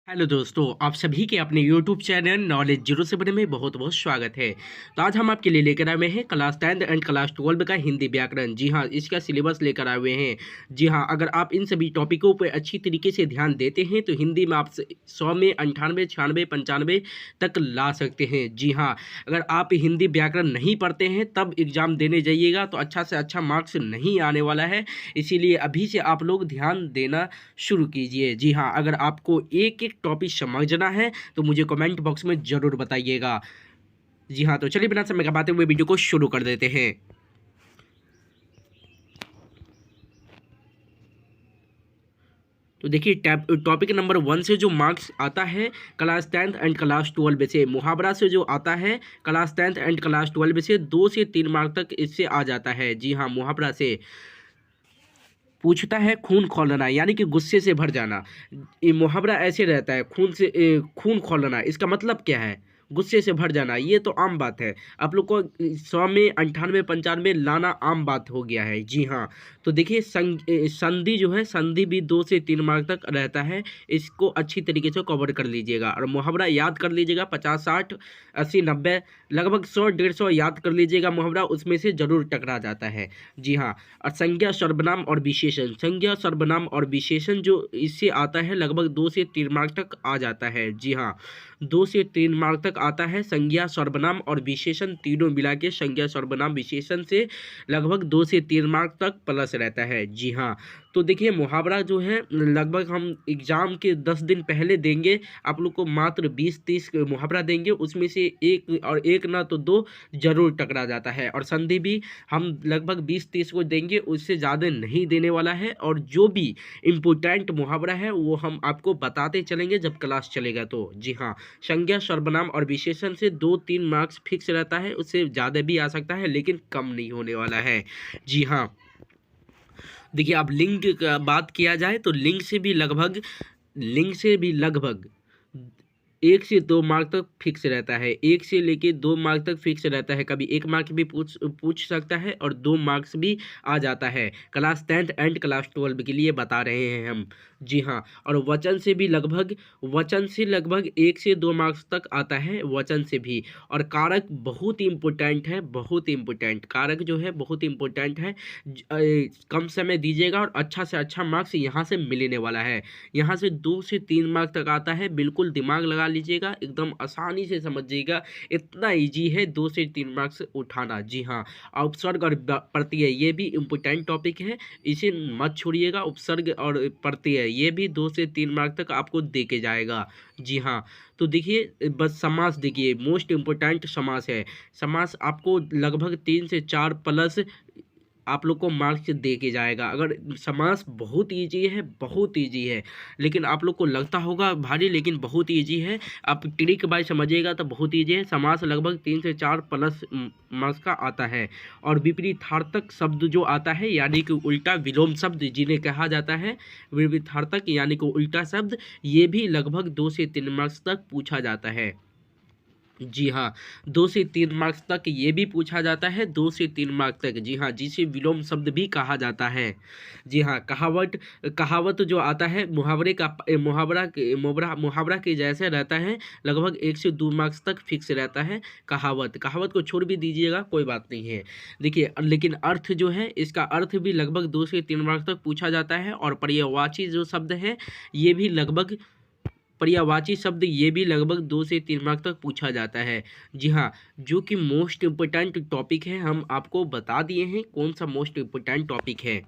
Hello दोस्तों, आप सभी के अपने यूट्यूब चैनल नॉलेज जीरो से बने में बहुत बहुत स्वागत है। तो आज हम आपके लिए लेकर आए हुए हैं क्लास 10 एंड क्लास 12 का हिंदी व्याकरण। जी हाँ, इसका सिलेबस लेकर आए हुए हैं। जी हाँ, अगर आप इन सभी टॉपिकों पर अच्छी तरीके से ध्यान देते हैं तो हिंदी में आप 100 में 98 96 95 तक ला सकते हैं। जी हाँ, अगर आप हिंदी व्याकरण नहीं पढ़ते हैं तब एग्ज़ाम देने जाइएगा तो अच्छा से अच्छा मार्क्स नहीं आने वाला है। इसीलिए अभी से आप लोग ध्यान देना शुरू कीजिए। जी हाँ, अगर आपको एक-एक टॉपिक समझना है तो मुझे कमेंट बॉक्स में ज़रूर बताइएगा। जी हाँ, तो चलिए बिना समय गवाते हुए वीडियो को शुरू कर देते हैं। तो देखिए टॉपिक नंबर 1 से जो मार्क्स आता है क्लास 10th एंड क्लास 12 से, मुहावरा से जो आता है क्लास 10th एंड क्लास 12 से 2 से 3 मार्क तक इससे आ जाता है। जी हाँ, मुहावरा से पूछता है खून खौलना यानी कि गुस्से से भर जाना। ये मुहावरा ऐसे रहता है खून खौलना, इसका मतलब क्या है? गुस्से से भर जाना। ये तो आम बात है। आप लोग को 100 में 98 95 लाना आम बात हो गया है। जी हाँ, तो देखिए संधि जो है संधि भी 2 से 3 मार्क तक रहता है। इसको अच्छी तरीके से कवर कर लीजिएगा और मुहावरा याद कर लीजिएगा। 50 60 80 90 लगभग 100 150 याद कर लीजिएगा मुहावरा, उसमें से ज़रूर टकरा जाता है। जी हाँ, और संज्ञा सर्वनाम और विशेषण, संज्ञा सर्वनाम और विशेषण जो इससे आता है लगभग 2 से 3 मार्क तक आ जाता है। जी हाँ, 2 से 3 मार्क तक आता है। संज्ञा सर्वनाम और विशेषण तीनों मिला के संज्ञा सर्वनाम विशेषण से लगभग 2 से 3 मार्क तक प्लस रहता है। जी हाँ, तो देखिए मुहावरा जो है लगभग हम एग्ज़ाम के 10 दिन पहले देंगे। आप लोग को मात्र 20-30 मुहावरा देंगे, उसमें से एक ना तो 2 ज़रूर टकरा जाता है। और संधि भी हम लगभग 20-30 को देंगे, उससे ज़्यादा नहीं देने वाला है। और जो भी इम्पोर्टेंट मुहावरा है वो हम आपको बताते चलेंगे जब क्लास चलेगा तो। जी हाँ, संज्ञा सर्वनाम और विशेषण से 2-3 मार्क्स फिक्स रहता है, उससे ज़्यादा भी आ सकता है लेकिन कम नहीं होने वाला है। जी हाँ, देखिए अब लिंग का बात किया जाए तो लिंग से भी लगभग 1 से 2 मार्क तक फिक्स रहता है। 1 से लेके 2 मार्क तक फिक्स रहता है। कभी 1 मार्क भी पूछ सकता है और 2 मार्क्स भी आ जाता है। क्लास 10th एंड क्लास 12 के लिए बता रहे हैं हम। जी हाँ, और वचन से लगभग 1 से 2 मार्क्स तक आता है, वचन से भी। और कारक बहुत ही इम्पोर्टेंट है, बहुत ही इम्पोर्टेंट। कारक जो है बहुत ही इम्पोर्टेंट है। कम समय दीजिएगा और अच्छा से अच्छा मार्क्स यहाँ से मिलने वाला है। यहाँ से 2 से 3 मार्क तक आता है, बिल्कुल दिमाग लगा लीजिएगा, एकदम आसानी से समझिएगा। इतना ईजी है 2 से 3 मार्क्स उठाना। जी हाँ, उपसर्ग और प्रत्यय ये भी इम्पोर्टेंट टॉपिक है, इसे मत छोड़िएगा। उपसर्ग और प्रत्यय ये भी 2 से 3 मार्क तक आपको दे के जाएगा। जी हाँ, तो देखिए बस समास देखिए, मोस्ट इम्पोर्टेंट समास है। समास आपको लगभग 3 से 4 प्लस आप लोग को मार्क्स दे के जाएगा। अगर समास बहुत ईजी है, बहुत ईजी है, लेकिन आप लोग को लगता होगा भारी, लेकिन बहुत ईजी है। आप ट्रिक बाय समझिएगा तो बहुत ईजी है। समास लगभग 3 से 4 प्लस मार्क्स का आता है। और विपरीतार्थक शब्द जो आता है यानी कि उल्टा विलोम शब्द जिन्हें कहा जाता है, विपरीतार्थक यानी कि उल्टा शब्द, ये भी लगभग 2 से 3 मार्क्स तक पूछा जाता है। जी हाँ, 2 से 3 मार्क्स तक ये भी पूछा जाता है, 2 से 3 मार्क्स तक। जी हाँ, जिसे विलोम शब्द भी कहा जाता है। जी हाँ, कहावत जो आता है मुहावरे का मुहावरा के जैसे रहता है, लगभग 1 से 2 मार्क्स तक फिक्स रहता है। कहावत को छोड़ भी दीजिएगा, कोई बात नहीं है। देखिए लेकिन अर्थ जो है, इसका अर्थ भी लगभग 2 से 3 मार्क्स तक पूछा जाता है। और पर्यायवाची जो शब्द है, ये भी लगभग पर्यायवाची शब्द ये भी लगभग 2 से 3 मार्क तक पूछा जाता है। जी हाँ, जो कि मोस्ट इम्पोर्टेंट टॉपिक है, हम आपको बता दिए हैं कौन सा मोस्ट इम्पोर्टेंट टॉपिक है।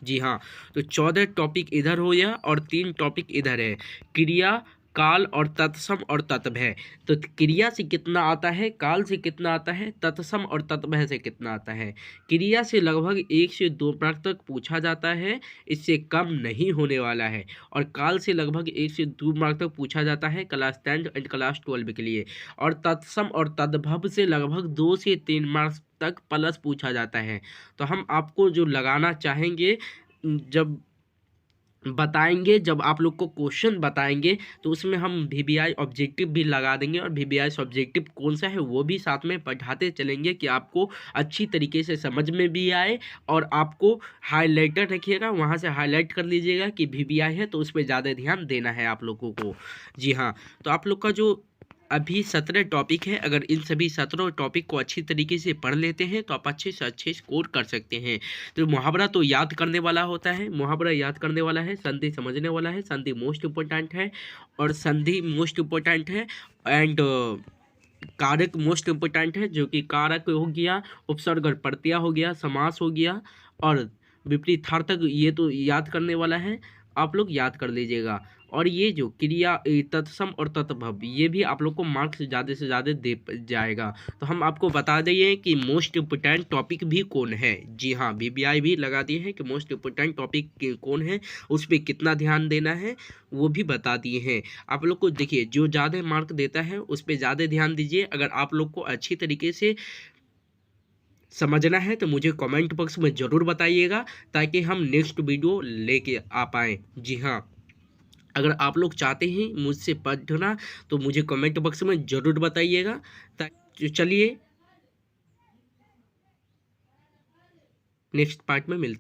जी हाँ, तो 14 टॉपिक इधर हो गया और 3 टॉपिक इधर है। क्रिया, काल और तत्सम और तत्भय। तो क्रिया से कितना आता है, काल से कितना आता है, तत्सम और तत्भय से कितना आता है। क्रिया से लगभग 1 से 2 मार्क तक पूछा जाता है, इससे कम नहीं होने वाला है। और काल से लगभग 1 से 2 मार्क तक पूछा जाता है क्लास 10 एंड क्लास 12 के लिए। और तत्सम और तद्भव से लगभग 2 से 3 मार्क्स तक प्लस पूछा जाता है। तो हम आपको जो लगाना चाहेंगे, जब बताएंगे, जब आप लोग को क्वेश्चन बताएंगे तो उसमें हम वीबीआई ऑब्जेक्टिव भी लगा देंगे और वीबीआई ऑब्जेक्टिव कौन सा है वो भी साथ में पढ़ाते चलेंगे कि आपको अच्छी तरीके से समझ में भी आए। और आपको हाईलाइटर रखिएगा, वहाँ से हाईलाइट कर लीजिएगा कि वीबीआई है तो उस पर ज़्यादा ध्यान देना है आप लोगों को। जी हाँ, तो आप लोग का जो अभी 17 टॉपिक है, अगर इन सभी 17 टॉपिक को अच्छी तरीके से पढ़ लेते हैं तो आप अच्छे से अच्छे स्कोर कर सकते हैं। तो मुहावरा तो याद करने वाला होता है, मुहावरा याद करने वाला है, संधि समझने वाला है, संधि मोस्ट इम्पोर्टेंट है और संधि मोस्ट इम्पोर्टेंट है एंड कारक मोस्ट इम्पोर्टेंट है, जो कि कारक हो गया, उपसर्ग और प्रत्यय हो गया, समास हो गया और विपरीतार्थक, ये तो याद करने वाला है, आप लोग याद कर लीजिएगा। और ये जो क्रिया तत्सम और तत्भव, ये भी आप लोग को मार्क्स ज़्यादा से ज़्यादा दे जाएगा। तो हम आपको बता दें कि मोस्ट इम्पोर्टेंट टॉपिक भी कौन है। जी हाँ, वीबीआई भी लगा दिए हैं कि मोस्ट इम्पोर्टेंट टॉपिक कौन है, उस पर कितना ध्यान देना है वो भी बता दिए हैं। आप लोग को देखिए, जो ज़्यादा मार्क देता है उस पर ज़्यादा ध्यान दीजिए। अगर आप लोग को अच्छी तरीके से समझना है तो मुझे कमेंट बॉक्स में ज़रूर बताइएगा, ताकि हम नेक्स्ट वीडियो लेके आ पाएँ। जी हाँ, अगर आप लोग चाहते हैं मुझसे पढ़ना तो मुझे कमेंट बॉक्स में ज़रूर बताइएगा। चलिए नेक्स्ट पार्ट में मिलते हैं।